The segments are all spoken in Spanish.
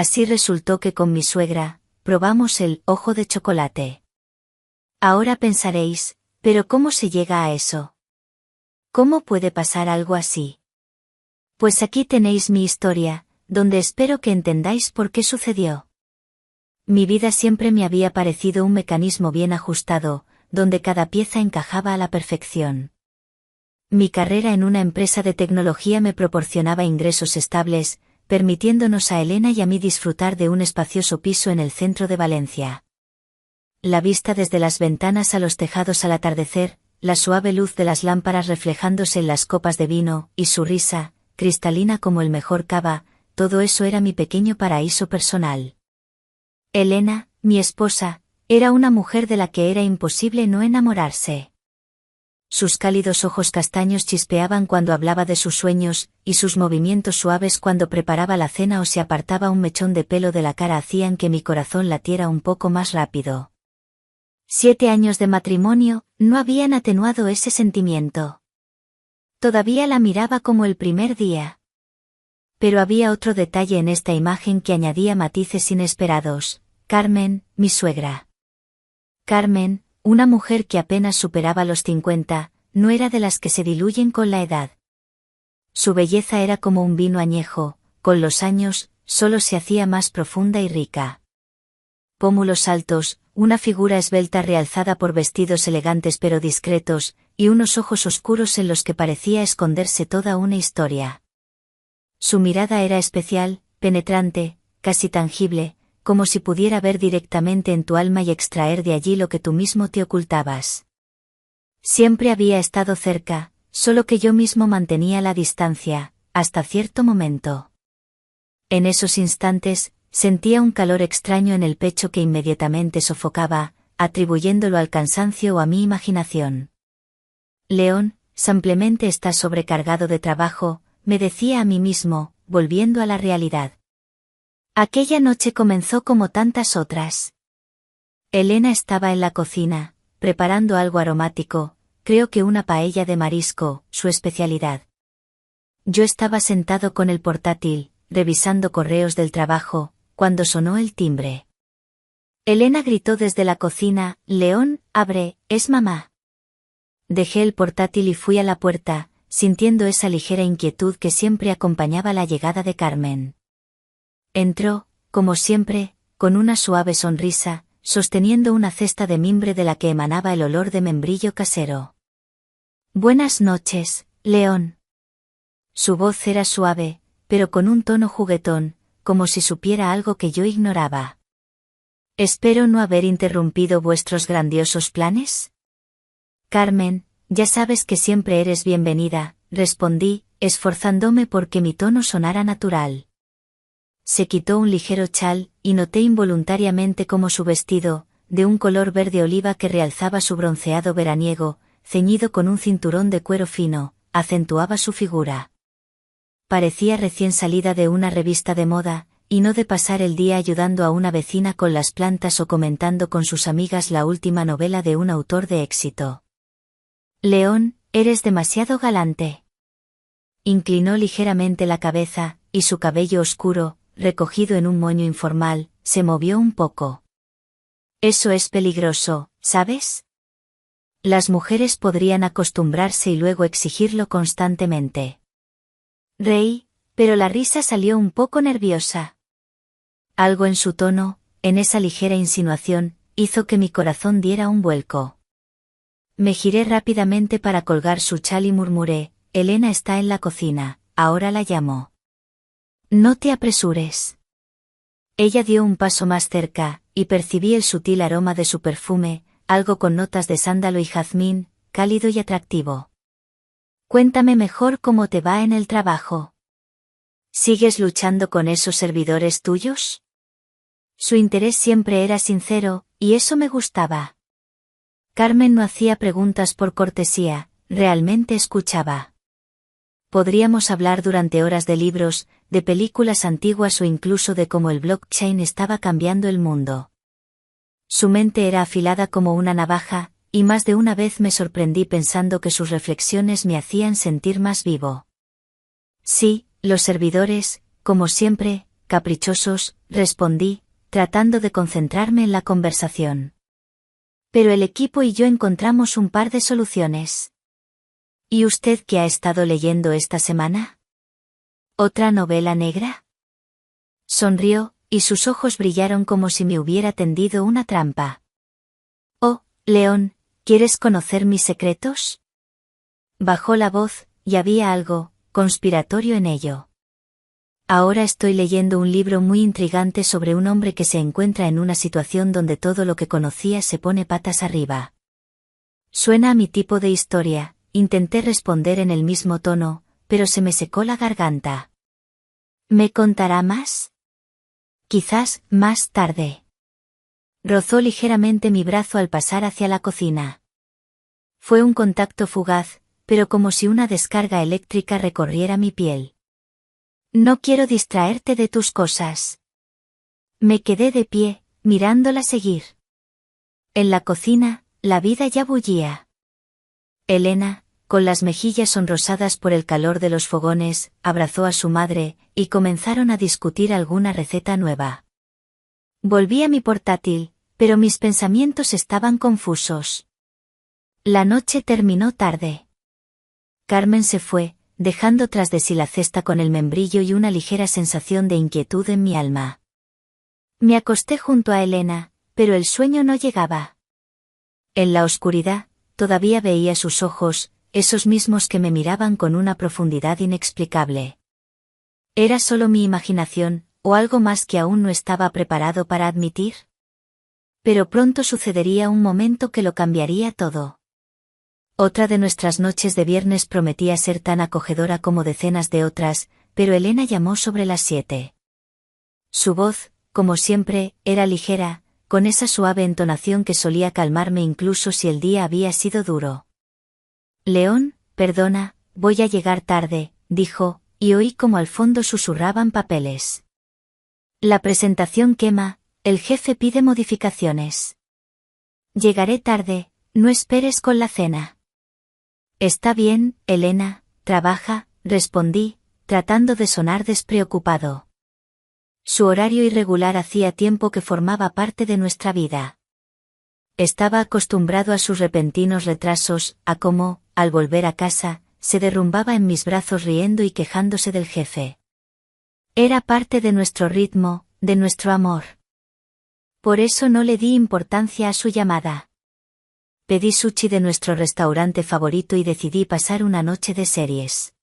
Así resultó que con mi suegra, probamos el ojo de chocolate. Ahora pensaréis, ¿pero cómo se llega a eso? ¿Cómo puede pasar algo así? Pues aquí tenéis mi historia, donde espero que entendáis por qué sucedió. Mi vida siempre me había parecido un mecanismo bien ajustado, donde cada pieza encajaba a la perfección. Mi carrera en una empresa de tecnología me proporcionaba ingresos estables, permitiéndonos a Elena y a mí disfrutar de un espacioso piso en el centro de Valencia. La vista desde las ventanas a los tejados al atardecer, la suave luz de las lámparas reflejándose en las copas de vino, y su risa, cristalina como el mejor cava, todo eso era mi pequeño paraíso personal. Elena, mi esposa, era una mujer de la que era imposible no enamorarse. Sus cálidos ojos castaños chispeaban cuando hablaba de sus sueños, y sus movimientos suaves cuando preparaba la cena o se apartaba un mechón de pelo de la cara hacían que mi corazón latiera un poco más rápido. 7 años de matrimonio no habían atenuado ese sentimiento. Todavía la miraba como el primer día. Pero había otro detalle en esta imagen que añadía matices inesperados: Carmen, mi suegra. Carmen, una mujer que apenas superaba los 50, no era de las que se diluyen con la edad. Su belleza era como un vino añejo, con los años, solo se hacía más profunda y rica. Pómulos altos, una figura esbelta realzada por vestidos elegantes pero discretos, y unos ojos oscuros en los que parecía esconderse toda una historia. Su mirada era especial, penetrante, casi tangible, como si pudiera ver directamente en tu alma y extraer de allí lo que tú mismo te ocultabas. Siempre había estado cerca, solo que yo mismo mantenía la distancia, hasta cierto momento. En esos instantes, sentía un calor extraño en el pecho que inmediatamente sofocaba, atribuyéndolo al cansancio o a mi imaginación. León, simplemente está sobrecargado de trabajo, me decía a mí mismo, volviendo a la realidad. Aquella noche comenzó como tantas otras. Elena estaba en la cocina, preparando algo aromático, creo que una paella de marisco, su especialidad. Yo estaba sentado con el portátil, revisando correos del trabajo, cuando sonó el timbre. Elena gritó desde la cocina: «León, abre, es mamá». Dejé el portátil y fui a la puerta, sintiendo esa ligera inquietud que siempre acompañaba la llegada de Carmen. Entró, como siempre, con una suave sonrisa, sosteniendo una cesta de mimbre de la que emanaba el olor de membrillo casero. «Buenas noches, León». Su voz era suave, pero con un tono juguetón, como si supiera algo que yo ignoraba. «Espero no haber interrumpido vuestros grandiosos planes». «Carmen, ya sabes que siempre eres bienvenida», respondí, esforzándome porque mi tono sonara natural. Se quitó un ligero chal, y noté involuntariamente cómo su vestido, de un color verde oliva que realzaba su bronceado veraniego, ceñido con un cinturón de cuero fino, acentuaba su figura. Parecía recién salida de una revista de moda, y no de pasar el día ayudando a una vecina con las plantas o comentando con sus amigas la última novela de un autor de éxito. «León, eres demasiado galante». Inclinó ligeramente la cabeza, y su cabello oscuro, recogido en un moño informal, se movió un poco. «Eso es peligroso, ¿sabes? Las mujeres podrían acostumbrarse y luego exigirlo constantemente». Reí, pero la risa salió un poco nerviosa. Algo en su tono, en esa ligera insinuación, hizo que mi corazón diera un vuelco. Me giré rápidamente para colgar su chal y murmuré: «Elena está en la cocina, ahora la llamo». «No te apresures». Ella dio un paso más cerca, y percibí el sutil aroma de su perfume, algo con notas de sándalo y jazmín, cálido y atractivo. «Cuéntame mejor cómo te va en el trabajo. ¿Sigues luchando con esos servidores tuyos?». Su interés siempre era sincero, y eso me gustaba. Carmen no hacía preguntas por cortesía, realmente escuchaba. Podríamos hablar durante horas de libros, de películas antiguas o incluso de cómo el blockchain estaba cambiando el mundo. Su mente era afilada como una navaja, y más de una vez me sorprendí pensando que sus reflexiones me hacían sentir más vivo. Sí, los servidores, como siempre, caprichosos, respondí, tratando de concentrarme en la conversación. Pero el equipo y yo encontramos un par de soluciones. ¿Y usted qué ha estado leyendo esta semana? ¿Otra novela negra? Sonrió, y sus ojos brillaron como si me hubiera tendido una trampa. Oh, León, ¿quieres conocer mis secretos? Bajó la voz, y había algo conspiratorio en ello. Ahora estoy leyendo un libro muy intrigante sobre un hombre que se encuentra en una situación donde todo lo que conocía se pone patas arriba. Suena a mi tipo de historia, intenté responder en el mismo tono, pero se me secó la garganta. ¿Me contará más? Quizás, más tarde. Rozó ligeramente mi brazo al pasar hacia la cocina. Fue un contacto fugaz, pero como si una descarga eléctrica recorriera mi piel. No quiero distraerte de tus cosas. Me quedé de pie, mirándola seguir. En la cocina, la vida ya bullía. Elena, con las mejillas sonrosadas por el calor de los fogones, abrazó a su madre, y comenzaron a discutir alguna receta nueva. Volví a mi portátil, pero mis pensamientos estaban confusos. La noche terminó tarde. Carmen se fue, dejando tras de sí la cesta con el membrillo y una ligera sensación de inquietud en mi alma. Me acosté junto a Elena, pero el sueño no llegaba. En la oscuridad, todavía veía sus ojos, esos mismos que me miraban con una profundidad inexplicable. ¿Era solo mi imaginación, o algo más que aún no estaba preparado para admitir? Pero pronto sucedería un momento que lo cambiaría todo. Otra de nuestras noches de viernes prometía ser tan acogedora como decenas de otras, pero Elena llamó sobre las 7. Su voz, como siempre, era ligera, con esa suave entonación que solía calmarme incluso si el día había sido duro. León, perdona, voy a llegar tarde, dijo, y oí como al fondo susurraban papeles. La presentación quema, el jefe pide modificaciones. Llegaré tarde, no esperes con la cena. Está bien, Elena, trabaja, respondí, tratando de sonar despreocupado. Su horario irregular hacía tiempo que formaba parte de nuestra vida. Estaba acostumbrado a sus repentinos retrasos, a cómo, al volver a casa, se derrumbaba en mis brazos riendo y quejándose del jefe. Era parte de nuestro ritmo, de nuestro amor. Por eso no le di importancia a su llamada. Pedí sushi de nuestro restaurante favorito y decidí pasar una noche de series.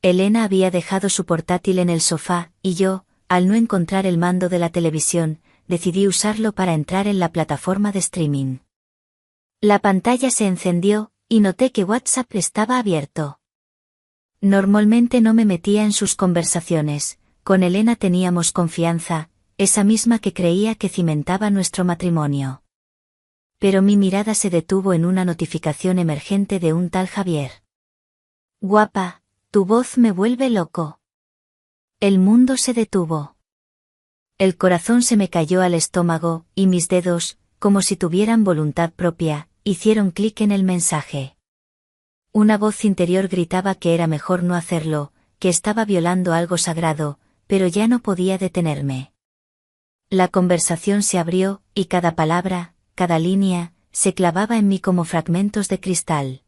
Elena había dejado su portátil en el sofá, y yo, al no encontrar el mando de la televisión, decidí usarlo para entrar en la plataforma de streaming. La pantalla se encendió, y noté que WhatsApp estaba abierto. Normalmente no me metía en sus conversaciones, con Elena teníamos confianza, esa misma que creía que cimentaba nuestro matrimonio. Pero mi mirada se detuvo en una notificación emergente de un tal Javier. Guapa, tu voz me vuelve loco. El mundo se detuvo. El corazón se me cayó al estómago, y mis dedos, como si tuvieran voluntad propia, hicieron clic en el mensaje. Una voz interior gritaba que era mejor no hacerlo, que estaba violando algo sagrado, pero ya no podía detenerme. La conversación se abrió, y cada palabra, cada línea, se clavaba en mí como fragmentos de cristal.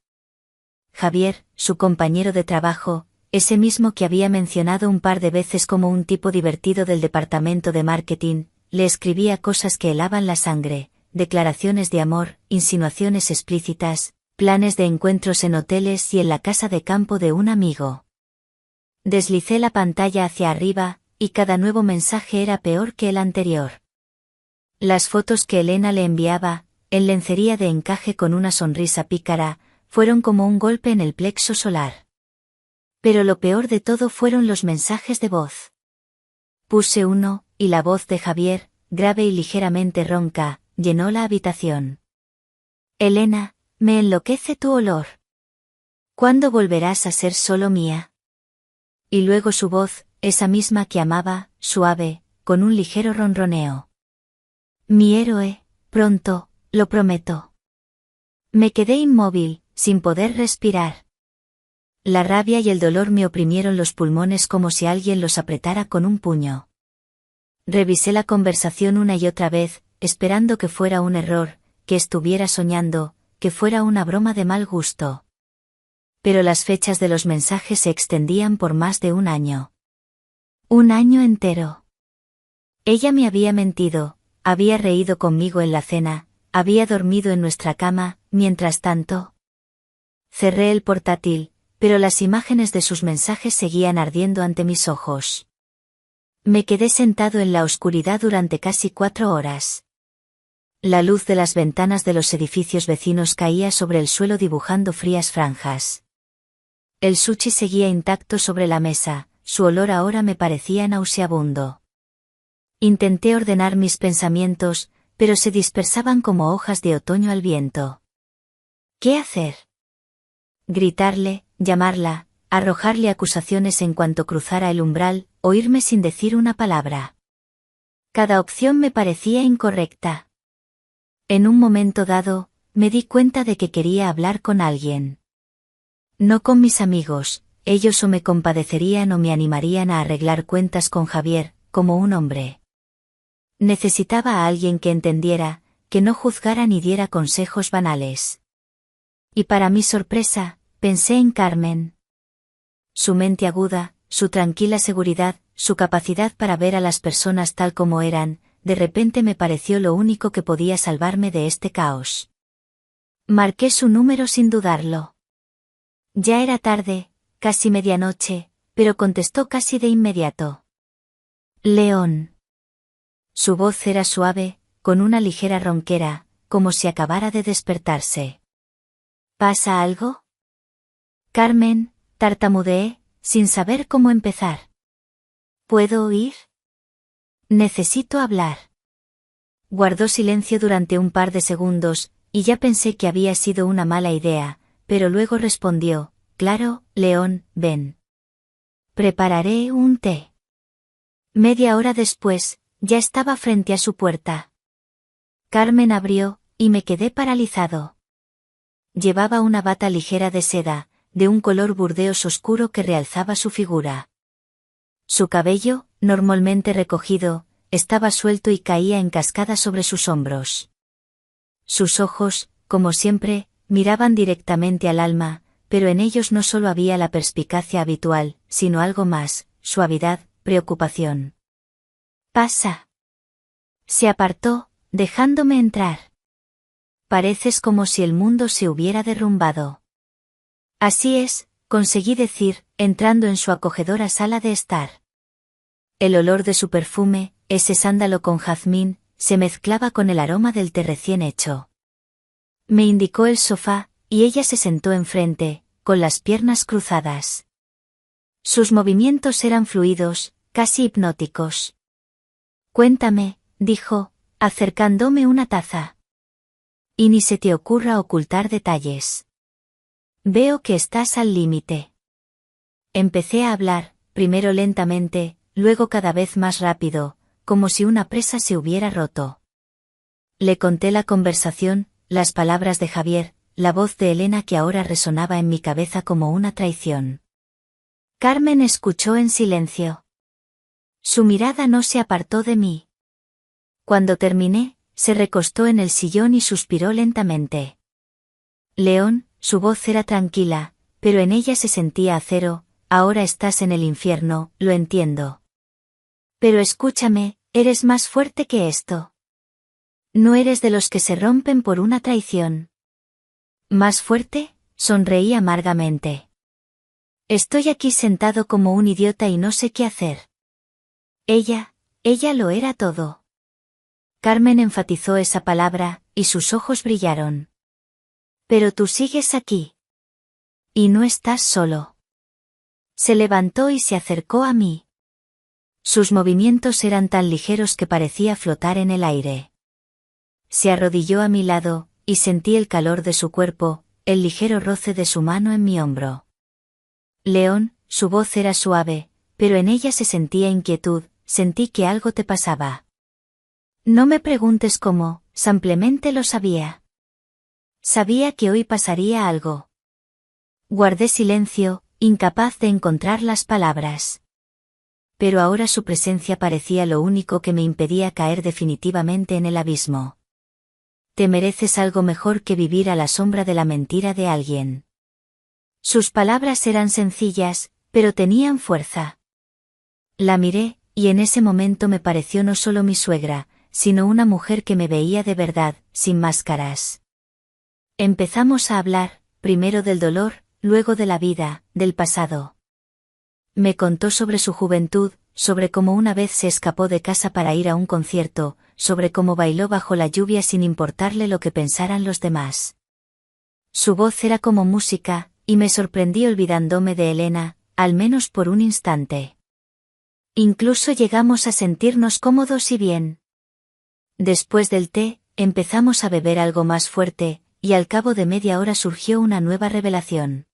Javier, su compañero de trabajo, ese mismo que había mencionado un par de veces como un tipo divertido del departamento de marketing, le escribía cosas que helaban la sangre, declaraciones de amor, insinuaciones explícitas, planes de encuentros en hoteles y en la casa de campo de un amigo. Deslicé la pantalla hacia arriba, y cada nuevo mensaje era peor que el anterior. Las fotos que Elena le enviaba, en lencería de encaje con una sonrisa pícara, fueron como un golpe en el plexo solar. Pero lo peor de todo fueron los mensajes de voz. Puse uno, y la voz de Javier, grave y ligeramente ronca, llenó la habitación. Elena, me enloquece tu olor. ¿Cuándo volverás a ser solo mía? Y luego su voz, esa misma que amaba, suave, con un ligero ronroneo. Mi héroe, pronto, lo prometo. Me quedé inmóvil, sin poder respirar. La rabia y el dolor me oprimieron los pulmones como si alguien los apretara con un puño. Revisé la conversación una y otra vez, esperando que fuera un error, que estuviera soñando, que fuera una broma de mal gusto. Pero las fechas de los mensajes se extendían por más de un año. Un año entero. Ella me había mentido, había reído conmigo en la cena, había dormido en nuestra cama, mientras tanto. Cerré el portátil, pero las imágenes de sus mensajes seguían ardiendo ante mis ojos. Me quedé sentado en la oscuridad durante casi 4 horas. La luz de las ventanas de los edificios vecinos caía sobre el suelo dibujando frías franjas. El sushi seguía intacto sobre la mesa, su olor ahora me parecía nauseabundo. Intenté ordenar mis pensamientos, pero se dispersaban como hojas de otoño al viento. ¿Qué hacer? Gritarle, llamarla, arrojarle acusaciones en cuanto cruzara el umbral, o irme sin decir una palabra. Cada opción me parecía incorrecta. En un momento dado, me di cuenta de que quería hablar con alguien. No con mis amigos, ellos o me compadecerían o me animarían a arreglar cuentas con Javier, como un hombre. Necesitaba a alguien que entendiera, que no juzgara ni diera consejos banales. Y para mi sorpresa, pensé en Carmen. Su mente aguda, su tranquila seguridad, su capacidad para ver a las personas tal como eran, de repente me pareció lo único que podía salvarme de este caos. Marqué su número sin dudarlo. Ya era tarde, casi medianoche, pero contestó casi de inmediato. León. Su voz era suave, con una ligera ronquera, como si acabara de despertarse. ¿Pasa algo? Carmen, tartamudeé, sin saber cómo empezar. ¿Puedo oír? Necesito hablar. Guardó silencio durante un par de segundos, y ya pensé que había sido una mala idea, pero luego respondió, claro, León, ven. Prepararé un té. Media hora después, ya estaba frente a su puerta. Carmen abrió, y me quedé paralizado. Llevaba una bata ligera de seda, de un color burdeos oscuro que realzaba su figura. Su cabello, normalmente recogido, estaba suelto y caía en cascada sobre sus hombros. Sus ojos, como siempre, miraban directamente al alma, pero en ellos no solo había la perspicacia habitual, sino algo más, suavidad, preocupación. Pasa. Se apartó, dejándome entrar. Pareces como si el mundo se hubiera derrumbado. Así es, conseguí decir, entrando en su acogedora sala de estar. El olor de su perfume, ese sándalo con jazmín, se mezclaba con el aroma del té recién hecho. Me indicó el sofá, y ella se sentó enfrente, con las piernas cruzadas. Sus movimientos eran fluidos, casi hipnóticos. Cuéntame, dijo, acercándome una taza. Y ni se te ocurra ocultar detalles. Veo que estás al límite. Empecé a hablar, primero lentamente, luego cada vez más rápido, como si una presa se hubiera roto. Le conté la conversación, las palabras de Javier, la voz de Elena que ahora resonaba en mi cabeza como una traición. Carmen escuchó en silencio. Su mirada no se apartó de mí. Cuando terminé, se recostó en el sillón y suspiró lentamente. León, su voz era tranquila, pero en ella se sentía acero, ahora estás en el infierno, lo entiendo. Pero escúchame, eres más fuerte que esto. No eres de los que se rompen por una traición. ¿Más fuerte? Sonreí amargamente. Estoy aquí sentado como un idiota y no sé qué hacer. Ella lo era todo. Carmen enfatizó esa palabra, y sus ojos brillaron. Pero tú sigues aquí. Y no estás solo. Se levantó y se acercó a mí. Sus movimientos eran tan ligeros que parecía flotar en el aire. Se arrodilló a mi lado, y sentí el calor de su cuerpo, el ligero roce de su mano en mi hombro. León, su voz era suave, pero en ella se sentía inquietud, sentí que algo te pasaba. No me preguntes cómo, simplemente lo sabía. Sabía que hoy pasaría algo. Guardé silencio, incapaz de encontrar las palabras. pero ahora su presencia parecía lo único que me impedía caer definitivamente en el abismo. Te mereces algo mejor que vivir a la sombra de la mentira de alguien. Sus palabras eran sencillas, pero tenían fuerza. La miré, y en ese momento me pareció no solo mi suegra, sino una mujer que me veía de verdad, sin máscaras. Empezamos a hablar, primero del dolor, luego de la vida, del pasado. Me contó sobre su juventud, sobre cómo una vez se escapó de casa para ir a un concierto, sobre cómo bailó bajo la lluvia sin importarle lo que pensaran los demás. Su voz era como música, y me sorprendí olvidándome de Elena, al menos por un instante. Incluso llegamos a sentirnos cómodos y bien. Después del té, empezamos a beber algo más fuerte, y al cabo de media hora surgió una nueva revelación.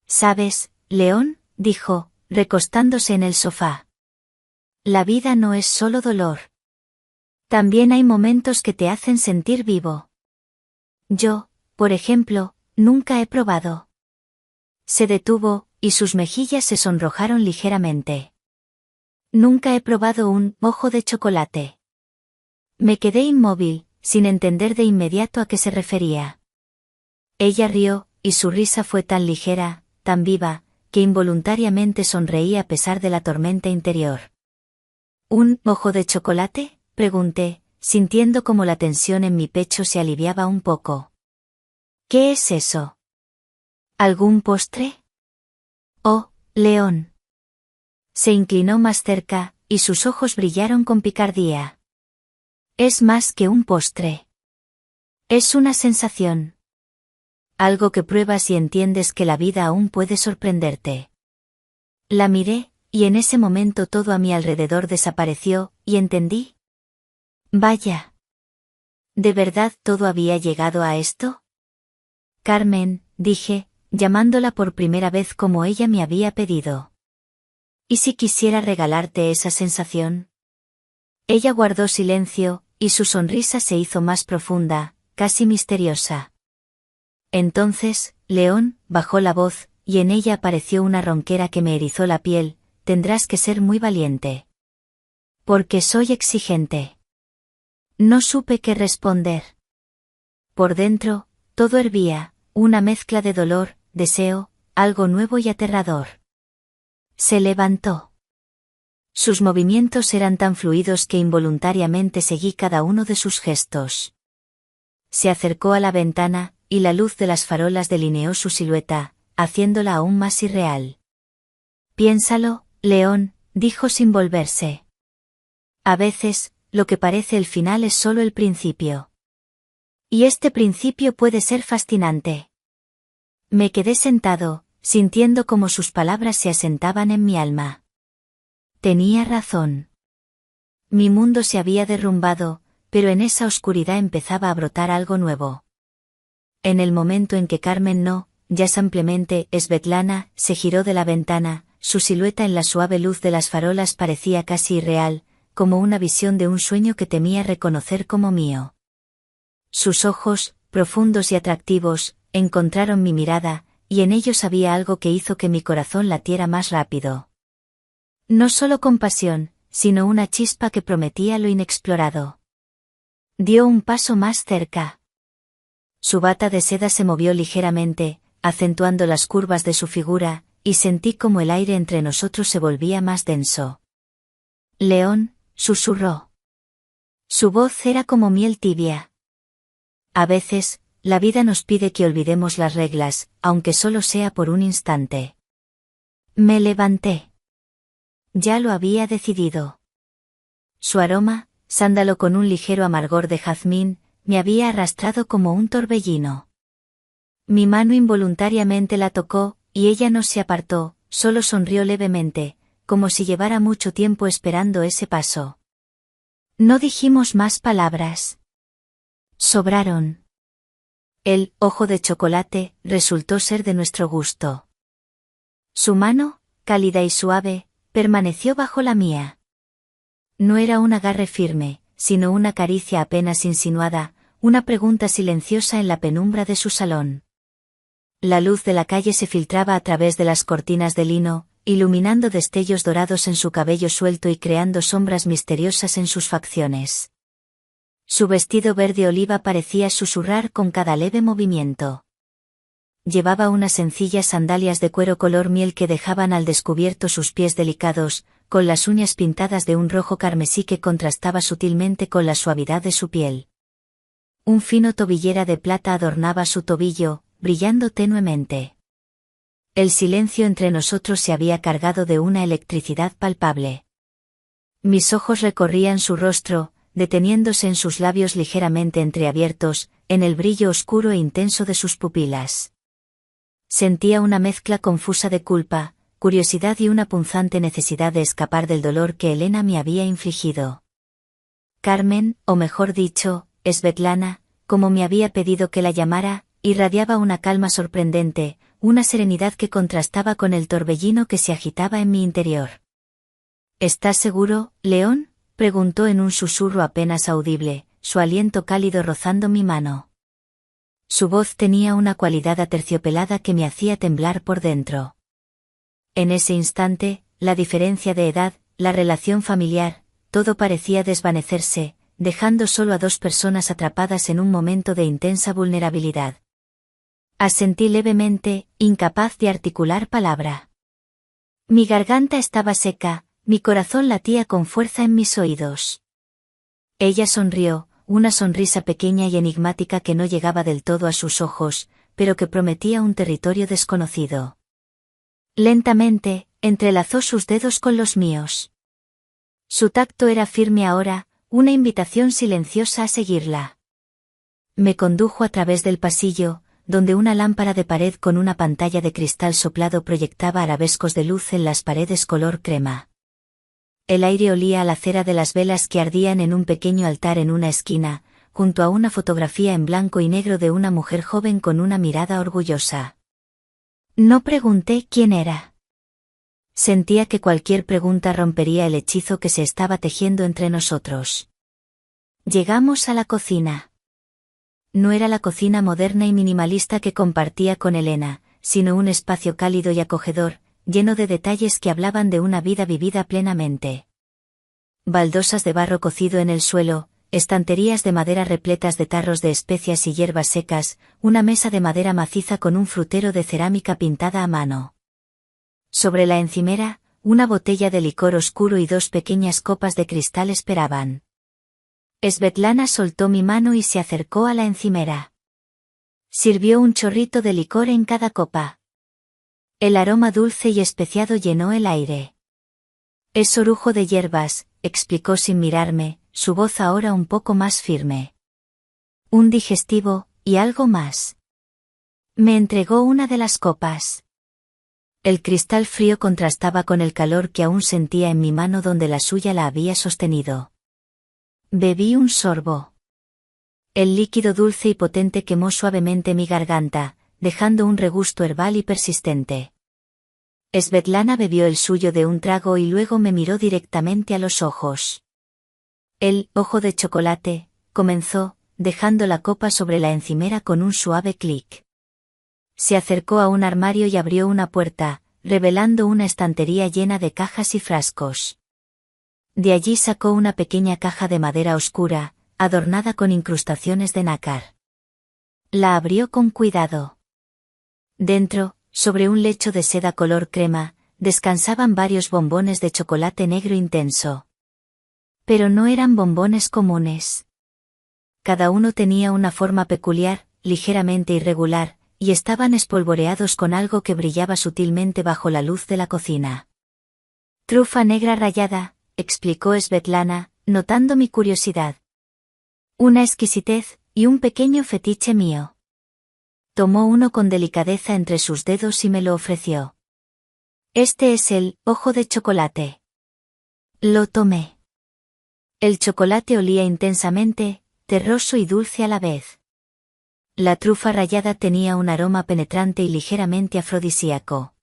¿Sabes, León?, dijo, recostándose en el sofá. La vida no es solo dolor. También hay momentos que te hacen sentir vivo. Yo, por ejemplo, nunca he probado. Se detuvo, y sus mejillas se sonrojaron ligeramente. Nunca he probado un ojo de chocolate. Me quedé inmóvil, sin entender de inmediato a qué se refería. Ella rió, y su risa fue tan ligera, tan viva, que involuntariamente sonreí a pesar de la tormenta interior. ¿Un ojo de chocolate?, pregunté, sintiendo como la tensión en mi pecho se aliviaba un poco. ¿Qué es eso? ¿Algún postre? Oh, León. Se inclinó más cerca, y sus ojos brillaron con picardía. Es más que un postre. Es una sensación. Algo que pruebas y entiendes que la vida aún puede sorprenderte. La miré, y en ese momento todo a mi alrededor desapareció, y entendí. Vaya. ¿De verdad todo había llegado a esto? Carmen, dije, llamándola por primera vez como ella me había pedido. ¿Y si quisiera regalarte esa sensación? Ella guardó silencio, y su sonrisa se hizo más profunda, casi misteriosa. Entonces, León, bajó la voz, y en ella apareció una ronquera que me erizó la piel, tendrás que ser muy valiente. Porque soy exigente. No supe qué responder. Por dentro, todo hervía, una mezcla de dolor, deseo, algo nuevo y aterrador. Se levantó. Sus movimientos eran tan fluidos que involuntariamente seguí cada uno de sus gestos. Se acercó a la ventana, y la luz de las farolas delineó su silueta, haciéndola aún más irreal. Piénsalo, León, dijo sin volverse. A veces, lo que parece el final es solo el principio. Y este principio puede ser fascinante. Me quedé sentado, sintiendo como sus palabras se asentaban en mi alma. Tenía razón. Mi mundo se había derrumbado, pero en esa oscuridad empezaba a brotar algo nuevo. En el momento en que Carmen ya simplemente Svetlana, se giró de la ventana, su silueta en la suave luz de las farolas parecía casi irreal, como una visión de un sueño que temía reconocer como mío. Sus ojos, profundos y atractivos, encontraron mi mirada, y en ellos había algo que hizo que mi corazón latiera más rápido. No solo compasión, sino una chispa que prometía lo inexplorado. Dio un paso más cerca. Su bata de seda se movió ligeramente, acentuando las curvas de su figura, y sentí como el aire entre nosotros se volvía más denso. León, susurró. Su voz era como miel tibia. A veces, la vida nos pide que olvidemos las reglas, aunque solo sea por un instante. Me levanté. Ya lo había decidido. Su aroma, sándalo con un ligero amargor de jazmín, me había arrastrado como un torbellino. Mi mano involuntariamente la tocó, y ella no se apartó, solo sonrió levemente, como si llevara mucho tiempo esperando ese paso. No dijimos más palabras. Sobraron. El ojo de chocolate resultó ser de nuestro gusto. Su mano, cálida y suave, permaneció bajo la mía. No era un agarre firme, sino una caricia apenas insinuada, una pregunta silenciosa en la penumbra de su salón. La luz de la calle se filtraba a través de las cortinas de lino, iluminando destellos dorados en su cabello suelto y creando sombras misteriosas en sus facciones. Su vestido verde oliva parecía susurrar con cada leve movimiento. Llevaba unas sencillas sandalias de cuero color miel que dejaban al descubierto sus pies delicados, con las uñas pintadas de un rojo carmesí que contrastaba sutilmente con la suavidad de su piel. Un fino tobillera de plata adornaba su tobillo, brillando tenuemente. El silencio entre nosotros se había cargado de una electricidad palpable. Mis ojos recorrían su rostro, deteniéndose en sus labios ligeramente entreabiertos, en el brillo oscuro e intenso de sus pupilas. Sentía una mezcla confusa de culpa, curiosidad y una punzante necesidad de escapar del dolor que Elena me había infligido. Carmen, o mejor dicho, Svetlana, como me había pedido que la llamara, irradiaba una calma sorprendente, una serenidad que contrastaba con el torbellino que se agitaba en mi interior. ¿Estás seguro, León?, preguntó en un susurro apenas audible, su aliento cálido rozando mi mano. Su voz tenía una cualidad aterciopelada que me hacía temblar por dentro. En ese instante, la diferencia de edad, la relación familiar, todo parecía desvanecerse, dejando solo a dos personas atrapadas en un momento de intensa vulnerabilidad. Asentí levemente, incapaz de articular palabra. Mi garganta estaba seca, mi corazón latía con fuerza en mis oídos. Ella sonrió, una sonrisa pequeña y enigmática que no llegaba del todo a sus ojos, pero que prometía un territorio desconocido. Lentamente, entrelazó sus dedos con los míos. Su tacto era firme ahora, una invitación silenciosa a seguirla. Me condujo a través del pasillo, donde una lámpara de pared con una pantalla de cristal soplado proyectaba arabescos de luz en las paredes color crema. El aire olía a la cera de las velas que ardían en un pequeño altar en una esquina, junto a una fotografía en blanco y negro de una mujer joven con una mirada orgullosa. No pregunté quién era. Sentía que cualquier pregunta rompería el hechizo que se estaba tejiendo entre nosotros. Llegamos a la cocina. No era la cocina moderna y minimalista que compartía con Elena, sino un espacio cálido y acogedor, lleno de detalles que hablaban de una vida vivida plenamente. Baldosas de barro cocido en el suelo, estanterías de madera repletas de tarros de especias y hierbas secas, una mesa de madera maciza con un frutero de cerámica pintada a mano. Sobre la encimera, una botella de licor oscuro y dos pequeñas copas de cristal esperaban. Svetlana soltó mi mano y se acercó a la encimera. Sirvió un chorrito de licor en cada copa. El aroma dulce y especiado llenó el aire. Es orujo de hierbas, explicó sin mirarme, su voz ahora un poco más firme. Un digestivo, y algo más. Me entregó una de las copas. El cristal frío contrastaba con el calor que aún sentía en mi mano donde la suya la había sostenido. Bebí un sorbo. El líquido dulce y potente quemó suavemente mi garganta, dejando un regusto herbal y persistente. Svetlana bebió el suyo de un trago y luego me miró directamente a los ojos. El ojo de chocolate, comenzó, dejando la copa sobre la encimera con un suave clic. Se acercó a un armario y abrió una puerta, revelando una estantería llena de cajas y frascos. De allí sacó una pequeña caja de madera oscura, adornada con incrustaciones de nácar. La abrió con cuidado. Dentro, sobre un lecho de seda color crema, descansaban varios bombones de chocolate negro intenso. Pero no eran bombones comunes. Cada uno tenía una forma peculiar, ligeramente irregular, y estaban espolvoreados con algo que brillaba sutilmente bajo la luz de la cocina. Trufa negra rallada, explicó Svetlana, notando mi curiosidad. Una exquisitez, y un pequeño fetiche mío. Tomó uno con delicadeza entre sus dedos y me lo ofreció. Este es el ojo de chocolate. Lo tomé. El chocolate olía intensamente, terroso y dulce a la vez. La trufa rallada tenía un aroma penetrante y ligeramente afrodisíaco.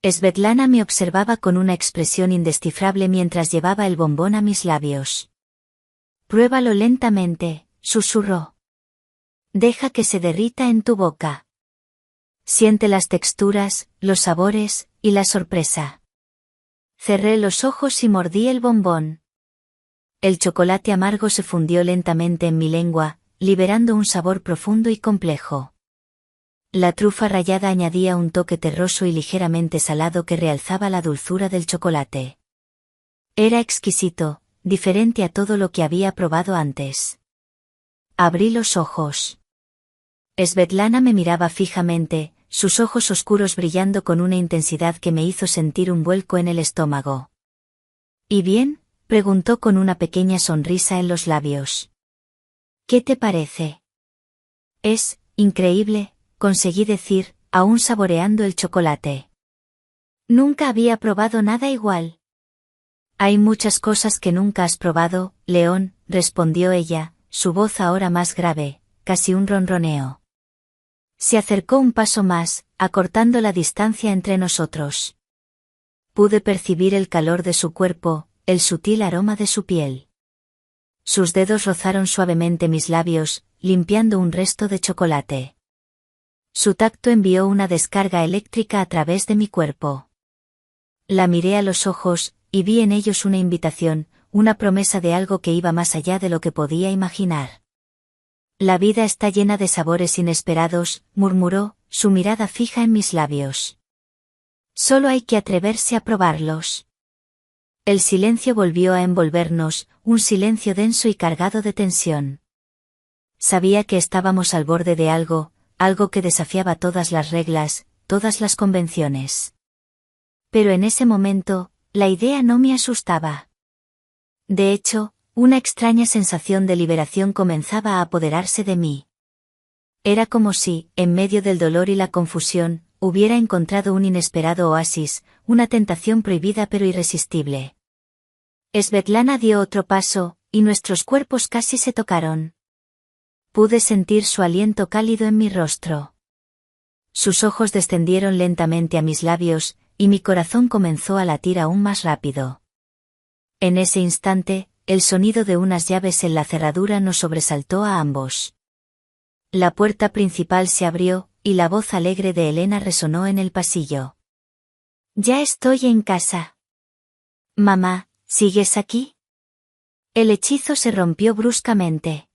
Svetlana me observaba con una expresión indescifrable mientras llevaba el bombón a mis labios. Pruébalo lentamente, susurró. Deja que se derrita en tu boca. Siente las texturas, los sabores, y la sorpresa. Cerré los ojos y mordí el bombón. El chocolate amargo se fundió lentamente en mi lengua, liberando un sabor profundo y complejo. La trufa rallada añadía un toque terroso y ligeramente salado que realzaba la dulzura del chocolate. Era exquisito, diferente a todo lo que había probado antes. Abrí los ojos. Svetlana me miraba fijamente, sus ojos oscuros brillando con una intensidad que me hizo sentir un vuelco en el estómago. ¿Y bien?, preguntó con una pequeña sonrisa en los labios. ¿Qué te parece? Es increíble, conseguí decir, aún saboreando el chocolate. Nunca había probado nada igual. Hay muchas cosas que nunca has probado, León, respondió ella, su voz ahora más grave, casi un ronroneo. Se acercó un paso más, acortando la distancia entre nosotros. Pude percibir el calor de su cuerpo, el sutil aroma de su piel. Sus dedos rozaron suavemente mis labios, limpiando un resto de chocolate. Su tacto envió una descarga eléctrica a través de mi cuerpo. La miré a los ojos, y vi en ellos una invitación, una promesa de algo que iba más allá de lo que podía imaginar. La vida está llena de sabores inesperados, murmuró, su mirada fija en mis labios. Solo hay que atreverse a probarlos. El silencio volvió a envolvernos, un silencio denso y cargado de tensión. Sabía que estábamos al borde de algo que desafiaba todas las reglas, todas las convenciones. Pero en ese momento, la idea no me asustaba. De hecho, una extraña sensación de liberación comenzaba a apoderarse de mí. Era como si, en medio del dolor y la confusión, hubiera encontrado un inesperado oasis, una tentación prohibida pero irresistible. Svetlana dio otro paso, y nuestros cuerpos casi se tocaron. Pude sentir su aliento cálido en mi rostro. Sus ojos descendieron lentamente a mis labios, y mi corazón comenzó a latir aún más rápido. En ese instante, el sonido de unas llaves en la cerradura nos sobresaltó a ambos. La puerta principal se abrió, y la voz alegre de Elena resonó en el pasillo. «Ya estoy en casa». «Mamá, ¿sigues aquí?» El hechizo se rompió bruscamente.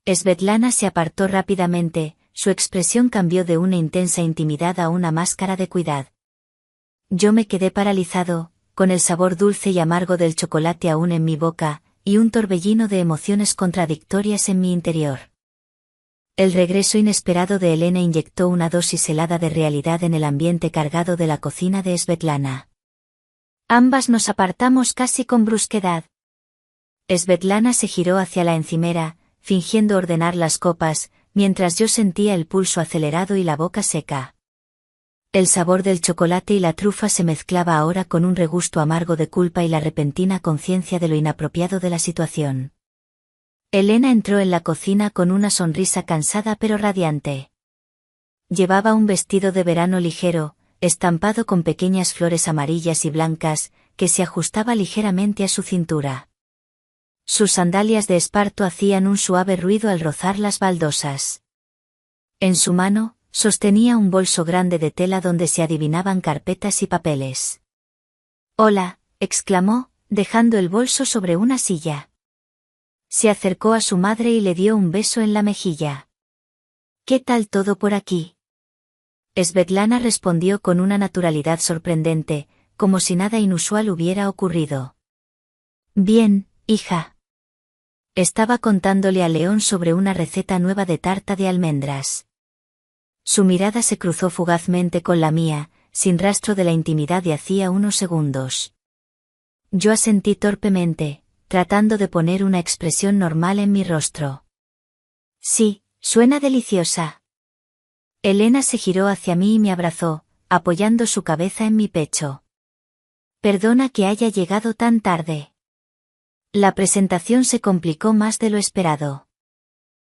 Svetlana se apartó rápidamente, su expresión cambió de una intensa intimidad a una máscara de cuidado. Yo me quedé paralizado, con el sabor dulce y amargo del chocolate aún en mi boca, y un torbellino de emociones contradictorias en mi interior. El regreso inesperado de Elena inyectó una dosis helada de realidad en el ambiente cargado de la cocina de Svetlana. Ambas nos apartamos casi con brusquedad. Svetlana se giró hacia la encimera, fingiendo ordenar las copas, mientras yo sentía el pulso acelerado y la boca seca. El sabor del chocolate y la trufa se mezclaba ahora con un regusto amargo de culpa y la repentina conciencia de lo inapropiado de la situación. Elena entró en la cocina con una sonrisa cansada pero radiante. Llevaba un vestido de verano ligero, estampado con pequeñas flores amarillas y blancas, que se ajustaba ligeramente a su cintura. Sus sandalias de esparto hacían un suave ruido al rozar las baldosas. En su mano, sostenía un bolso grande de tela donde se adivinaban carpetas y papeles. «Hola», exclamó, dejando el bolso sobre una silla. Se acercó a su madre y le dio un beso en la mejilla. «¿Qué tal todo por aquí?». Svetlana respondió con una naturalidad sorprendente, como si nada inusual hubiera ocurrido. «Bien, hija». Estaba contándole a León sobre una receta nueva de tarta de almendras. Su mirada se cruzó fugazmente con la mía, sin rastro de la intimidad de hacía unos segundos. Yo asentí torpemente, tratando de poner una expresión normal en mi rostro. «Sí, suena deliciosa». Elena se giró hacia mí y me abrazó, apoyando su cabeza en mi pecho. «Perdona que haya llegado tan tarde». La presentación se complicó más de lo esperado.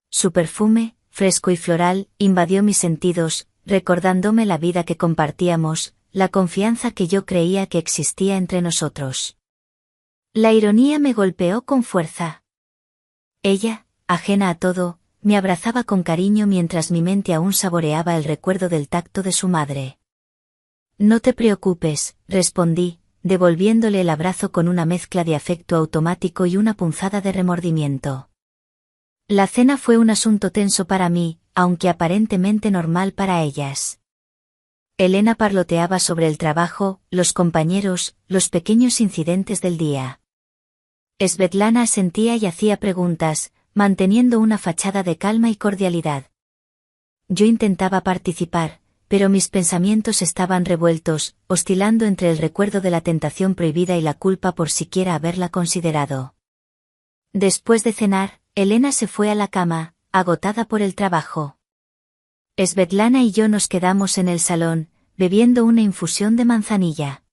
Su perfume, fresco y floral, invadió mis sentidos, recordándome la vida que compartíamos, la confianza que yo creía que existía entre nosotros. La ironía me golpeó con fuerza. Ella, ajena a todo, me abrazaba con cariño mientras mi mente aún saboreaba el recuerdo del tacto de su madre. No te preocupes, respondí, devolviéndole el abrazo con una mezcla de afecto automático y una punzada de remordimiento. La cena fue un asunto tenso para mí, aunque aparentemente normal para ellas. Elena parloteaba sobre el trabajo, los compañeros, los pequeños incidentes del día. Svetlana asentía y hacía preguntas, manteniendo una fachada de calma y cordialidad. Yo intentaba participar, pero mis pensamientos estaban revueltos, oscilando entre el recuerdo de la tentación prohibida y la culpa por siquiera haberla considerado. Después de cenar, Elena se fue a la cama, agotada por el trabajo. Svetlana y yo nos quedamos en el salón, bebiendo una infusión de manzanilla.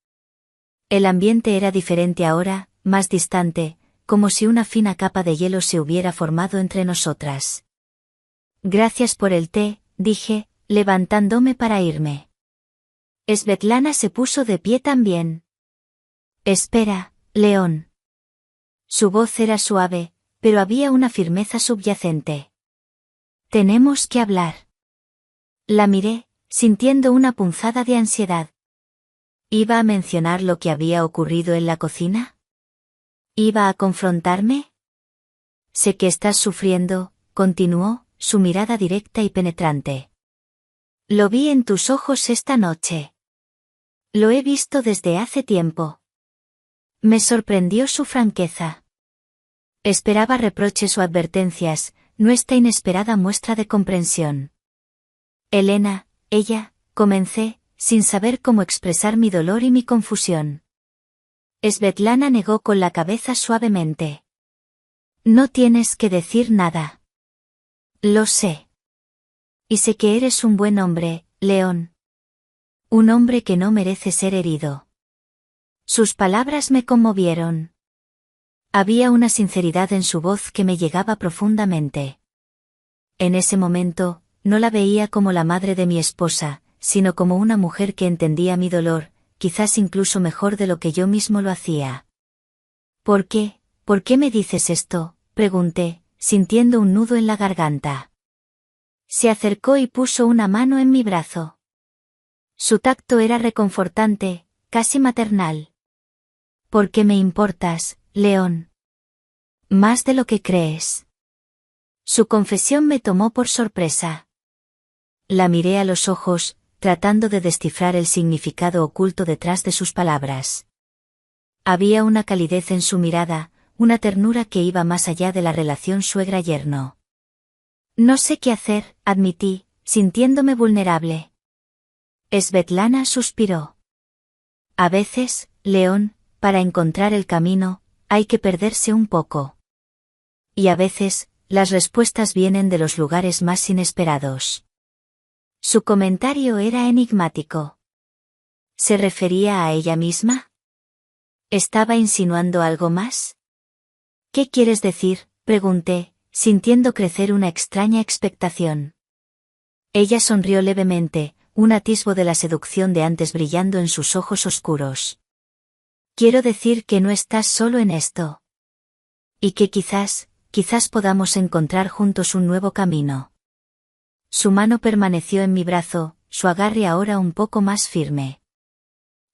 El ambiente era diferente ahora, más distante, como si una fina capa de hielo se hubiera formado entre nosotras. Gracias por el té, dije, levantándome para irme. Svetlana se puso de pie también. Espera, León. Su voz era suave, pero había una firmeza subyacente. Tenemos que hablar. La miré, sintiendo una punzada de ansiedad. ¿Iba a mencionar lo que había ocurrido en la cocina? ¿Iba a confrontarme? Sé que estás sufriendo, continuó, su mirada directa y penetrante. Lo vi en tus ojos esta noche. Lo he visto desde hace tiempo. Me sorprendió su franqueza. Esperaba reproches o advertencias, no esta inesperada muestra de comprensión. Elena, ella, comencé, sin saber cómo expresar mi dolor y mi confusión. Svetlana negó con la cabeza suavemente. No tienes que decir nada. Lo sé. Y sé que eres un buen hombre, León. Un hombre que no merece ser herido. Sus palabras me conmovieron. Había una sinceridad en su voz que me llegaba profundamente. En ese momento, no la veía como la madre de mi esposa, sino como una mujer que entendía mi dolor, quizás incluso mejor de lo que yo mismo lo hacía. ¿Por qué? ¿Por qué me dices esto?, pregunté, sintiendo un nudo en la garganta. Se acercó y puso una mano en mi brazo. Su tacto era reconfortante, casi maternal. ¿Por qué me importas, León? Más de lo que crees. Su confesión me tomó por sorpresa. La miré a los ojos, tratando de descifrar el significado oculto detrás de sus palabras. Había una calidez en su mirada, una ternura que iba más allá de la relación suegra-yerno. No sé qué hacer, admití, sintiéndome vulnerable. Svetlana suspiró. A veces, León, para encontrar el camino, hay que perderse un poco. Y a veces, las respuestas vienen de los lugares más inesperados. Su comentario era enigmático. ¿Se refería a ella misma? ¿Estaba insinuando algo más? ¿Qué quieres decir?, pregunté, sintiendo crecer una extraña expectación. Ella sonrió levemente, un atisbo de la seducción de antes brillando en sus ojos oscuros. Quiero decir que no estás solo en esto. Y que quizás podamos encontrar juntos un nuevo camino. Su mano permaneció en mi brazo, su agarre ahora un poco más firme.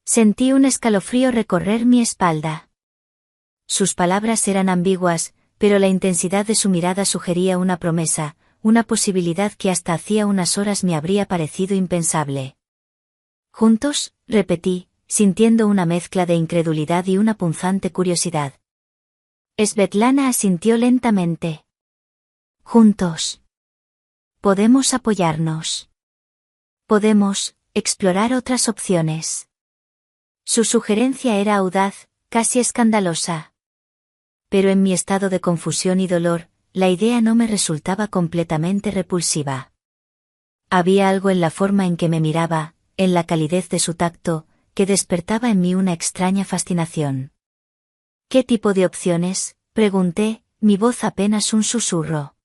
Sentí un escalofrío recorrer mi espalda. Sus palabras eran ambiguas, pero la intensidad de su mirada sugería una promesa, una posibilidad que hasta hacía unas horas me habría parecido impensable. ¿Juntos?, repetí, sintiendo una mezcla de incredulidad y una punzante curiosidad. Svetlana asintió lentamente. Juntos. Podemos apoyarnos. Podemos explorar otras opciones. Su sugerencia era audaz, casi escandalosa. Pero en mi estado de confusión y dolor, la idea no me resultaba completamente repulsiva. Había algo en la forma en que me miraba, en la calidez de su tacto, que despertaba en mí una extraña fascinación. ¿Qué tipo de opciones?, pregunté, mi voz apenas un susurro.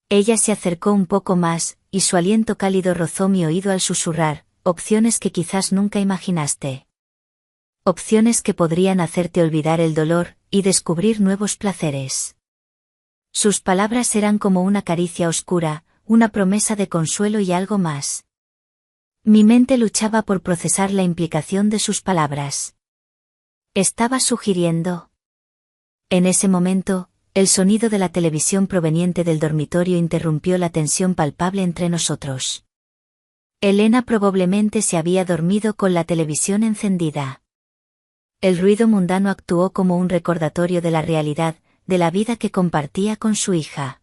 Ella se acercó un poco más, y su aliento cálido rozó mi oído al susurrar, opciones que quizás nunca imaginaste. Opciones que podrían hacerte olvidar el dolor, y descubrir nuevos placeres. Sus palabras eran como una caricia oscura, una promesa de consuelo y algo más. Mi mente luchaba por procesar la implicación de sus palabras. Estaba sugiriendo. En ese momento, el sonido de la televisión proveniente del dormitorio interrumpió la tensión palpable entre nosotros. Elena probablemente se había dormido con la televisión encendida. El ruido mundano actuó como un recordatorio de la realidad, de la vida que compartía con su hija.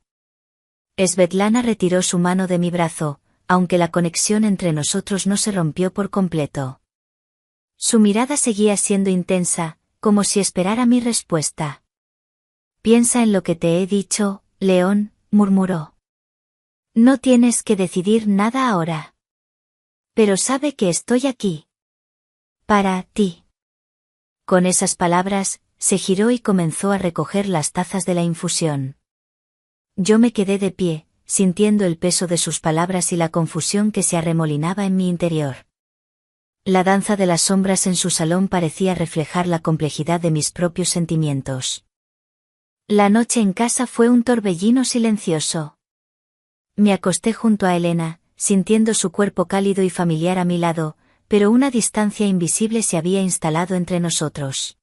Svetlana retiró su mano de mi brazo, aunque la conexión entre nosotros no se rompió por completo. Su mirada seguía siendo intensa, como si esperara mi respuesta. «Piensa en lo que te he dicho, León», murmuró. «No tienes que decidir nada ahora. Pero sabe que estoy aquí. Para ti». Con esas palabras, se giró y comenzó a recoger las tazas de la infusión. Yo me quedé de pie, sintiendo el peso de sus palabras y la confusión que se arremolinaba en mi interior. La danza de las sombras en su salón parecía reflejar la complejidad de mis propios sentimientos. La noche en casa fue un torbellino silencioso. Me acosté junto a Elena, sintiendo su cuerpo cálido y familiar a mi lado, pero una distancia invisible se había instalado entre nosotros.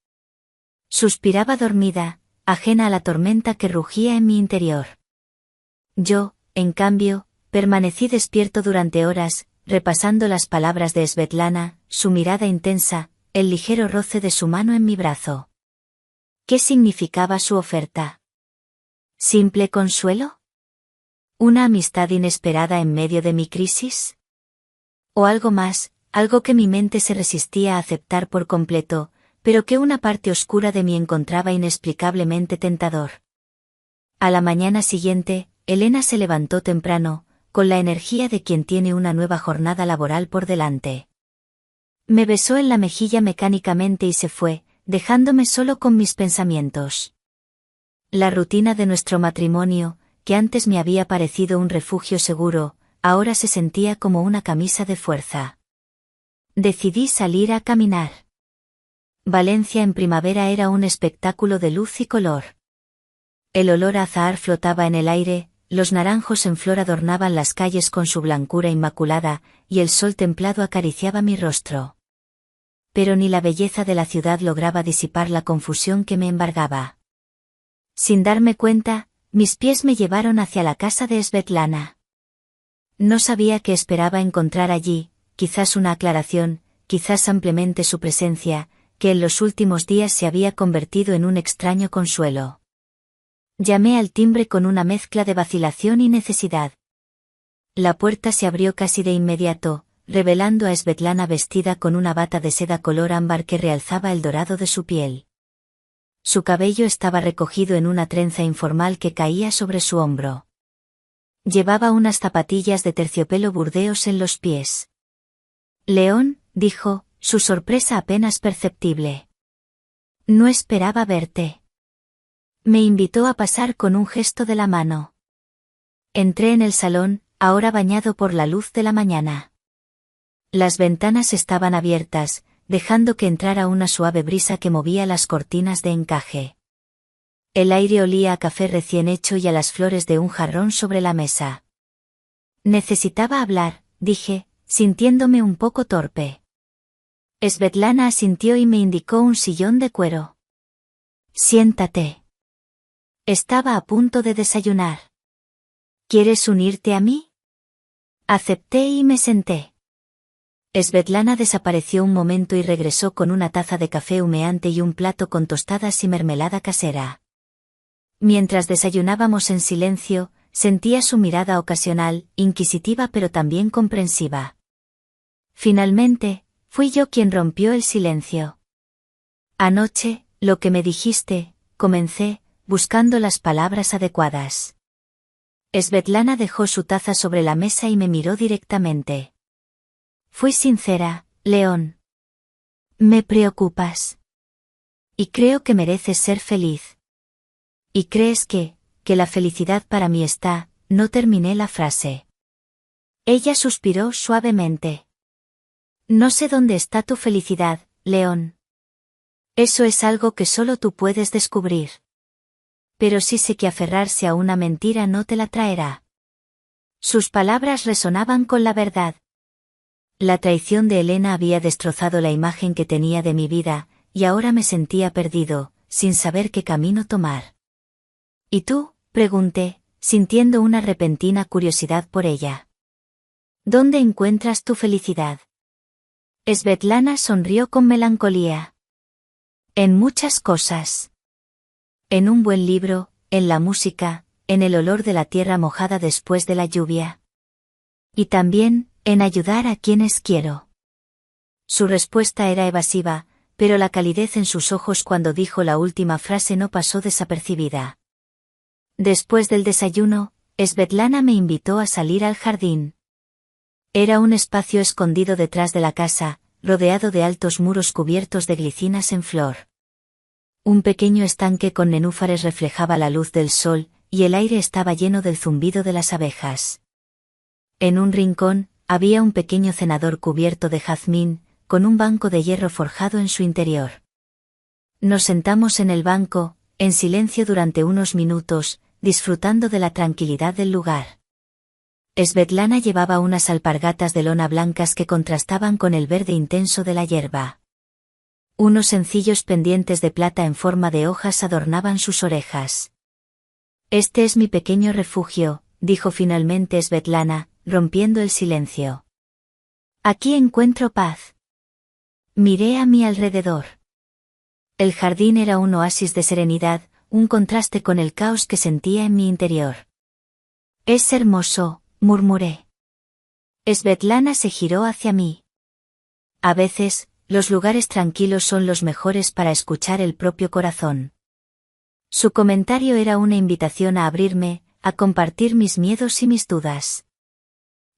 Suspiraba dormida, ajena a la tormenta que rugía en mi interior. Yo, en cambio, permanecí despierto durante horas, repasando las palabras de Svetlana, su mirada intensa, el ligero roce de su mano en mi brazo. ¿Qué significaba su oferta? ¿Simple consuelo? ¿Una amistad inesperada en medio de mi crisis? ¿O algo más, algo que mi mente se resistía a aceptar por completo, pero que una parte oscura de mí encontraba inexplicablemente tentador? A la mañana siguiente, Elena se levantó temprano, con la energía de quien tiene una nueva jornada laboral por delante. Me besó en la mejilla mecánicamente y se fue, dejándome solo con mis pensamientos. La rutina de nuestro matrimonio, que antes me había parecido un refugio seguro, ahora se sentía como una camisa de fuerza. Decidí salir a caminar. Valencia en primavera era un espectáculo de luz y color. El olor a azahar flotaba en el aire, los naranjos en flor adornaban las calles con su blancura inmaculada, y el sol templado acariciaba mi rostro. Pero ni la belleza de la ciudad lograba disipar la confusión que me embargaba. Sin darme cuenta, mis pies me llevaron hacia la casa de Svetlana. No sabía qué esperaba encontrar allí, quizás una aclaración, quizás simplemente su presencia, que en los últimos días se había convertido en un extraño consuelo. Llamé al timbre con una mezcla de vacilación y necesidad. La puerta se abrió casi de inmediato, revelando a Svetlana vestida con una bata de seda color ámbar que realzaba el dorado de su piel. Su cabello estaba recogido en una trenza informal que caía sobre su hombro. Llevaba unas zapatillas de terciopelo burdeos en los pies. «León», dijo, su sorpresa apenas perceptible. «No esperaba verte». Me invitó a pasar con un gesto de la mano. Entré en el salón, ahora bañado por la luz de la mañana. Las ventanas estaban abiertas, dejando que entrara una suave brisa que movía las cortinas de encaje. El aire olía a café recién hecho y a las flores de un jarrón sobre la mesa. «Necesitaba hablar», dije, sintiéndome un poco torpe. Svetlana asintió y me indicó un sillón de cuero. «Siéntate». Estaba a punto de desayunar. «¿Quieres unirte a mí?» Acepté y me senté. Svetlana desapareció un momento y regresó con una taza de café humeante y un plato con tostadas y mermelada casera. Mientras desayunábamos en silencio, sentía su mirada ocasional, inquisitiva pero también comprensiva. Finalmente, fui yo quien rompió el silencio. «Anoche, lo que me dijiste», comencé, buscando las palabras adecuadas. Svetlana dejó su taza sobre la mesa y me miró directamente. «Fui sincera, León. Me preocupas. Y creo que mereces ser feliz. ¿Y crees que la felicidad para mí está?» No terminé la frase. Ella suspiró suavemente. «No sé dónde está tu felicidad, León. Eso es algo que solo tú puedes descubrir. Pero sí sé que aferrarse a una mentira no te la traerá». Sus palabras resonaban con la verdad. La traición de Elena había destrozado la imagen que tenía de mi vida, y ahora me sentía perdido, sin saber qué camino tomar. ¿Y tú?, pregunté, sintiendo una repentina curiosidad por ella. ¿Dónde encuentras tu felicidad? Svetlana sonrió con melancolía. En muchas cosas. En un buen libro, en la música, en el olor de la tierra mojada después de la lluvia. Y también, en ayudar a quienes quiero. Su respuesta era evasiva, pero la calidez en sus ojos cuando dijo la última frase no pasó desapercibida. Después del desayuno, Svetlana me invitó a salir al jardín. Era un espacio escondido detrás de la casa, rodeado de altos muros cubiertos de glicinas en flor. Un pequeño estanque con nenúfares reflejaba la luz del sol, y el aire estaba lleno del zumbido de las abejas. En un rincón, había un pequeño cenador cubierto de jazmín, con un banco de hierro forjado en su interior. Nos sentamos en el banco, en silencio durante unos minutos, disfrutando de la tranquilidad del lugar. Svetlana llevaba unas alpargatas de lona blancas que contrastaban con el verde intenso de la hierba. Unos sencillos pendientes de plata en forma de hojas adornaban sus orejas. Este es mi pequeño refugio, dijo finalmente Svetlana, rompiendo el silencio. Aquí encuentro paz. Miré a mi alrededor. El jardín era un oasis de serenidad, un contraste con el caos que sentía en mi interior. Es hermoso, murmuré. Svetlana se giró hacia mí. A veces, los lugares tranquilos son los mejores para escuchar el propio corazón. Su comentario era una invitación a abrirme, a compartir mis miedos y mis dudas.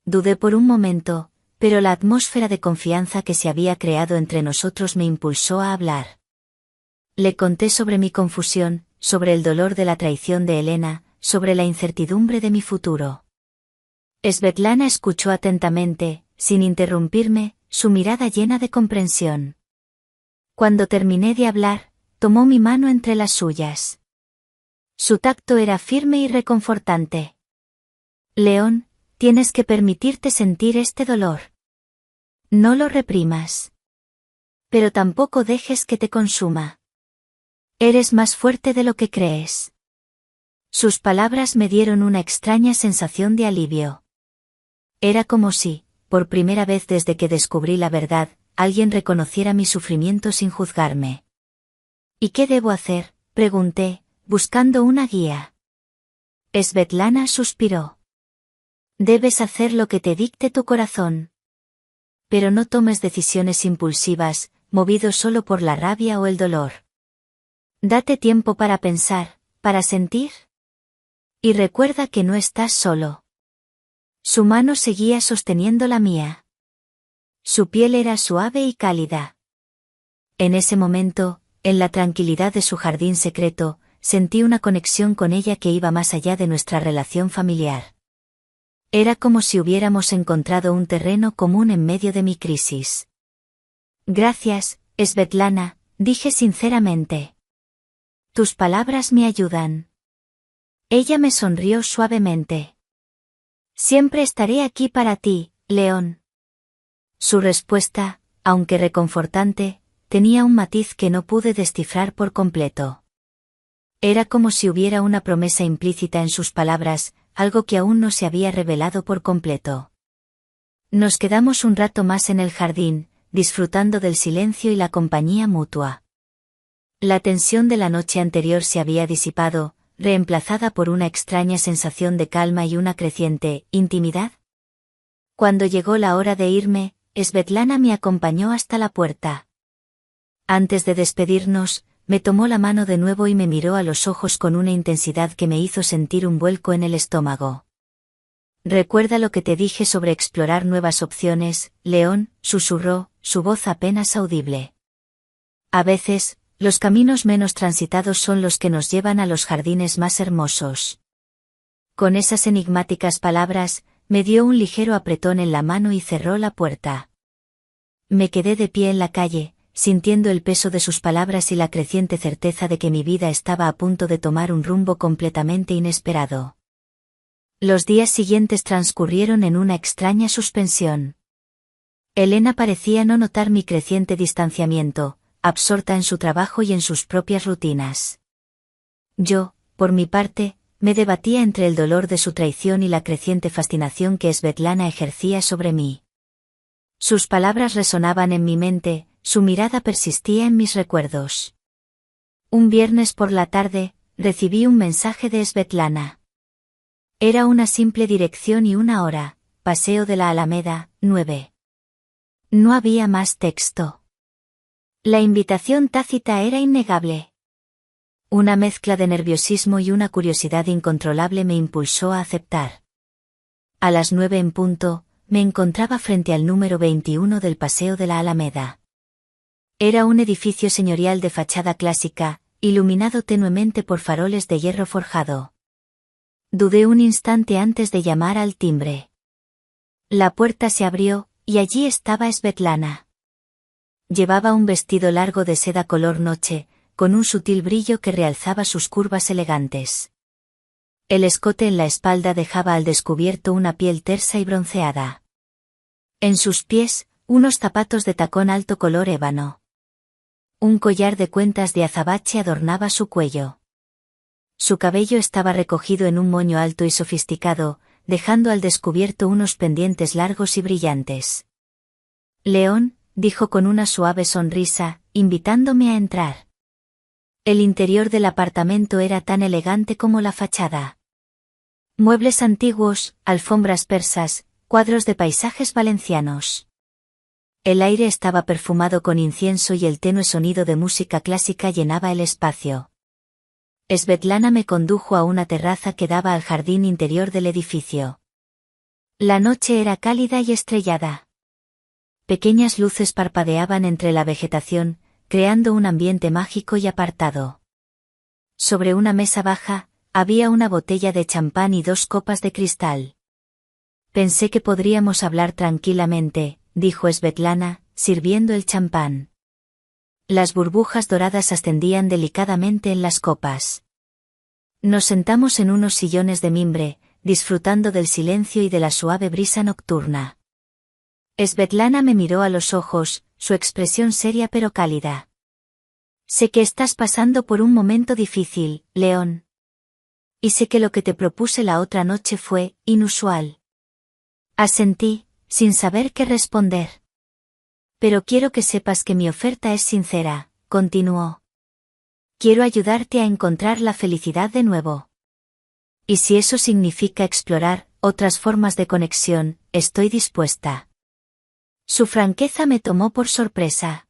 Dudé por un momento, pero la atmósfera de confianza que se había creado entre nosotros me impulsó a hablar. Le conté sobre mi confusión, sobre el dolor de la traición de Elena, sobre la incertidumbre de mi futuro. Svetlana escuchó atentamente, sin interrumpirme, su mirada llena de comprensión. Cuando terminé de hablar, tomó mi mano entre las suyas. Su tacto era firme y reconfortante. León, tienes que permitirte sentir este dolor. No lo reprimas. Pero tampoco dejes que te consuma. Eres más fuerte de lo que crees. Sus palabras me dieron una extraña sensación de alivio. Era como si, por primera vez desde que descubrí la verdad, alguien reconociera mi sufrimiento sin juzgarme. ¿Y qué debo hacer?, pregunté, buscando una guía. Svetlana suspiró. Debes hacer lo que te dicte tu corazón. Pero no tomes decisiones impulsivas, movido solo por la rabia o el dolor. Date tiempo para pensar, para sentir. Y recuerda que no estás solo. Su mano seguía sosteniendo la mía. Su piel era suave y cálida. En ese momento, en la tranquilidad de su jardín secreto, sentí una conexión con ella que iba más allá de nuestra relación familiar. Era como si hubiéramos encontrado un terreno común en medio de mi crisis. Gracias, Svetlana, dije sinceramente. Tus palabras me ayudan. Ella me sonrió suavemente. Siempre estaré aquí para ti, León. Su respuesta, aunque reconfortante, tenía un matiz que no pude descifrar por completo. Era como si hubiera una promesa implícita en sus palabras, algo que aún no se había revelado por completo. Nos quedamos un rato más en el jardín, disfrutando del silencio y la compañía mutua. La tensión de la noche anterior se había disipado, reemplazada por una extraña sensación de calma y una creciente intimidad. Cuando llegó la hora de irme, Svetlana me acompañó hasta la puerta. Antes de despedirnos, me tomó la mano de nuevo y me miró a los ojos con una intensidad que me hizo sentir un vuelco en el estómago. Recuerda lo que te dije sobre explorar nuevas opciones, León, susurró, su voz apenas audible. A veces, los caminos menos transitados son los que nos llevan a los jardines más hermosos. Con esas enigmáticas palabras, me dio un ligero apretón en la mano y cerró la puerta. Me quedé de pie en la calle, sintiendo el peso de sus palabras y la creciente certeza de que mi vida estaba a punto de tomar un rumbo completamente inesperado. Los días siguientes transcurrieron en una extraña suspensión. Elena parecía no notar mi creciente distanciamiento, absorta en su trabajo y en sus propias rutinas. Yo, por mi parte, me debatía entre el dolor de su traición y la creciente fascinación que Svetlana ejercía sobre mí. Sus palabras resonaban en mi mente, su mirada persistía en mis recuerdos. Un viernes por la tarde, recibí un mensaje de Svetlana. Era una simple dirección y una hora, Paseo de la Alameda, 9. No había más texto. La invitación tácita era innegable. Una mezcla de nerviosismo y una curiosidad incontrolable me impulsó a aceptar. A las 9 en punto, me encontraba frente al número 21 del Paseo de la Alameda. Era un edificio señorial de fachada clásica, iluminado tenuemente por faroles de hierro forjado. Dudé un instante antes de llamar al timbre. La puerta se abrió, y allí estaba Svetlana. Llevaba un vestido largo de seda color noche, con un sutil brillo que realzaba sus curvas elegantes. El escote en la espalda dejaba al descubierto una piel tersa y bronceada. En sus pies, unos zapatos de tacón alto color ébano. Un collar de cuentas de azabache adornaba su cuello. Su cabello estaba recogido en un moño alto y sofisticado, dejando al descubierto unos pendientes largos y brillantes. León, dijo con una suave sonrisa, invitándome a entrar. El interior del apartamento era tan elegante como la fachada. Muebles antiguos, alfombras persas, cuadros de paisajes valencianos. El aire estaba perfumado con incienso y el tenue sonido de música clásica llenaba el espacio. Svetlana me condujo a una terraza que daba al jardín interior del edificio. La noche era cálida y estrellada. Pequeñas luces parpadeaban entre la vegetación, creando un ambiente mágico y apartado. Sobre una mesa baja, había una botella de champán y 2 copas de cristal. Pensé que podríamos hablar tranquilamente, dijo Svetlana, sirviendo el champán. Las burbujas doradas ascendían delicadamente en las copas. Nos sentamos en unos sillones de mimbre, disfrutando del silencio y de la suave brisa nocturna. Svetlana me miró a los ojos, su expresión seria pero cálida. Sé que estás pasando por un momento difícil, León. Y sé que lo que te propuse la otra noche fue inusual. Asentí, sin saber qué responder. Pero quiero que sepas que mi oferta es sincera, continuó. Quiero ayudarte a encontrar la felicidad de nuevo. Y si eso significa explorar otras formas de conexión, estoy dispuesta. Su franqueza me tomó por sorpresa.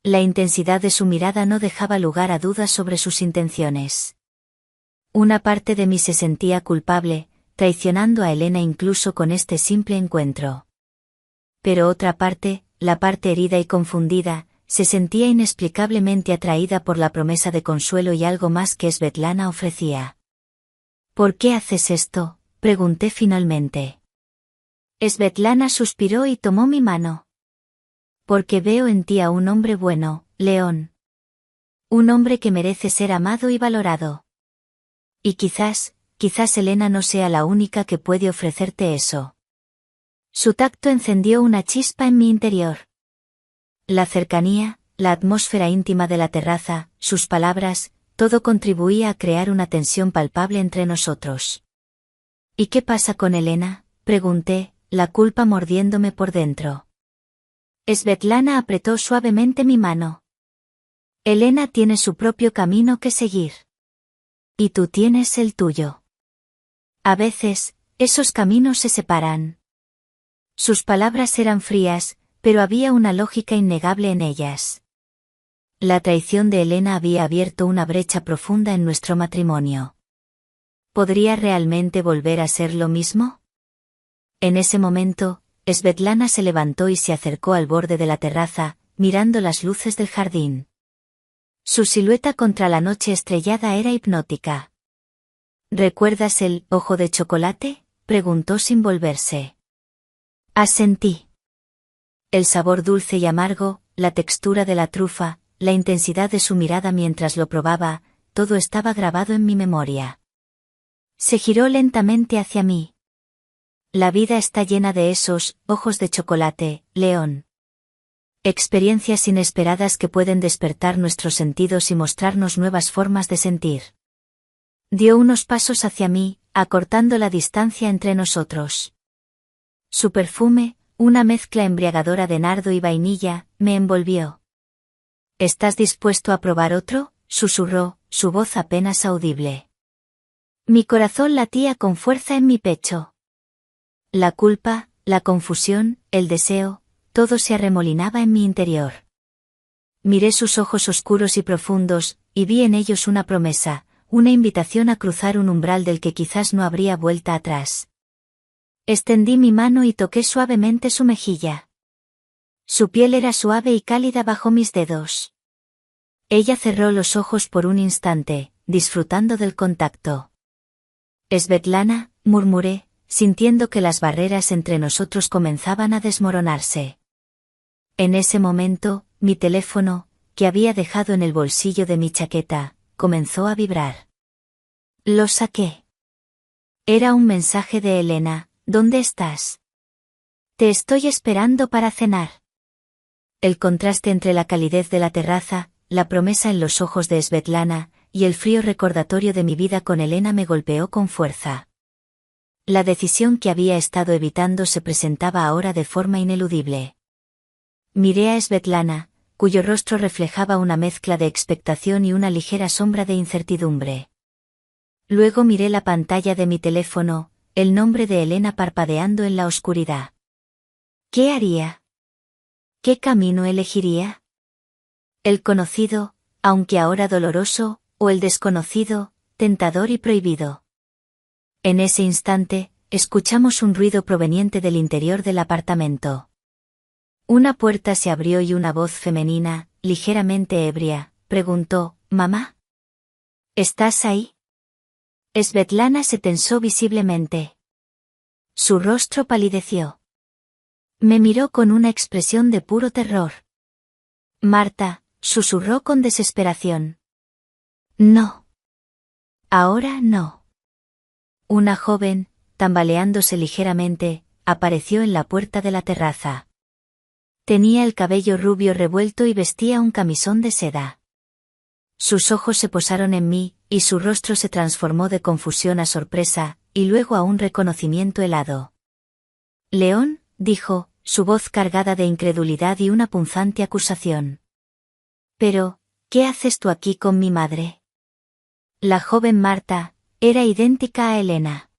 La intensidad de su mirada no dejaba lugar a dudas sobre sus intenciones. Una parte de mí se sentía culpable, traicionando a Elena incluso con este simple encuentro. Pero otra parte, la parte herida y confundida, se sentía inexplicablemente atraída por la promesa de consuelo y algo más que Svetlana ofrecía. ¿Por qué haces esto?, pregunté finalmente. Svetlana suspiró y tomó mi mano. Porque veo en ti a un hombre bueno, León. Un hombre que merece ser amado y valorado. Y quizás Elena no sea la única que puede ofrecerte eso. Su tacto encendió una chispa en mi interior. La cercanía, la atmósfera íntima de la terraza, sus palabras, todo contribuía a crear una tensión palpable entre nosotros. ¿Y qué pasa con Elena?, pregunté, la culpa mordiéndome por dentro. Svetlana apretó suavemente mi mano. Elena tiene su propio camino que seguir. Y tú tienes el tuyo. A veces, esos caminos se separan. Sus palabras eran frías, pero había una lógica innegable en ellas. La traición de Elena había abierto una brecha profunda en nuestro matrimonio. ¿Podría realmente volver a ser lo mismo? En ese momento, Svetlana se levantó y se acercó al borde de la terraza, mirando las luces del jardín. Su silueta contra la noche estrellada era hipnótica. ¿Recuerdas el ojo de chocolate?, preguntó sin volverse. Asentí. El sabor dulce y amargo, la textura de la trufa, la intensidad de su mirada mientras lo probaba, todo estaba grabado en mi memoria. Se giró lentamente hacia mí. La vida está llena de esos ojos de chocolate, León. Experiencias inesperadas que pueden despertar nuestros sentidos y mostrarnos nuevas formas de sentir. Dio unos pasos hacia mí, acortando la distancia entre nosotros. Su perfume, una mezcla embriagadora de nardo y vainilla, me envolvió. ¿Estás dispuesto a probar otro?, susurró, su voz apenas audible. Mi corazón latía con fuerza en mi pecho. La culpa, la confusión, el deseo, todo se arremolinaba en mi interior. Miré sus ojos oscuros y profundos, y vi en ellos una promesa, una invitación a cruzar un umbral del que quizás no habría vuelta atrás. Extendí mi mano y toqué suavemente su mejilla. Su piel era suave y cálida bajo mis dedos. Ella cerró los ojos por un instante, disfrutando del contacto. Svetlana, murmuré, sintiendo que las barreras entre nosotros comenzaban a desmoronarse. En ese momento, mi teléfono, que había dejado en el bolsillo de mi chaqueta, comenzó a vibrar. Lo saqué. Era un mensaje de Elena: ¿dónde estás? Te estoy esperando para cenar. El contraste entre la calidez de la terraza, la promesa en los ojos de Svetlana, y el frío recordatorio de mi vida con Elena me golpeó con fuerza. La decisión que había estado evitando se presentaba ahora de forma ineludible. Miré a Svetlana, cuyo rostro reflejaba una mezcla de expectación y una ligera sombra de incertidumbre. Luego miré la pantalla de mi teléfono, el nombre de Elena parpadeando en la oscuridad. ¿Qué haría? ¿Qué camino elegiría? El conocido, aunque ahora doloroso, o el desconocido, tentador y prohibido. En ese instante, escuchamos un ruido proveniente del interior del apartamento. Una puerta se abrió y una voz femenina, ligeramente ebria, preguntó: ¿Mamá? ¿Estás ahí? Svetlana se tensó visiblemente. Su rostro palideció. Me miró con una expresión de puro terror. Marta, susurró con desesperación. No. Ahora no. Una joven, tambaleándose ligeramente, apareció en la puerta de la terraza. Tenía el cabello rubio revuelto y vestía un camisón de seda. Sus ojos se posaron en mí, y su rostro se transformó de confusión a sorpresa, y luego a un reconocimiento helado. León, dijo, su voz cargada de incredulidad y una punzante acusación. Pero, ¿qué haces tú aquí con mi madre? La joven Marta, era idéntica a Elena.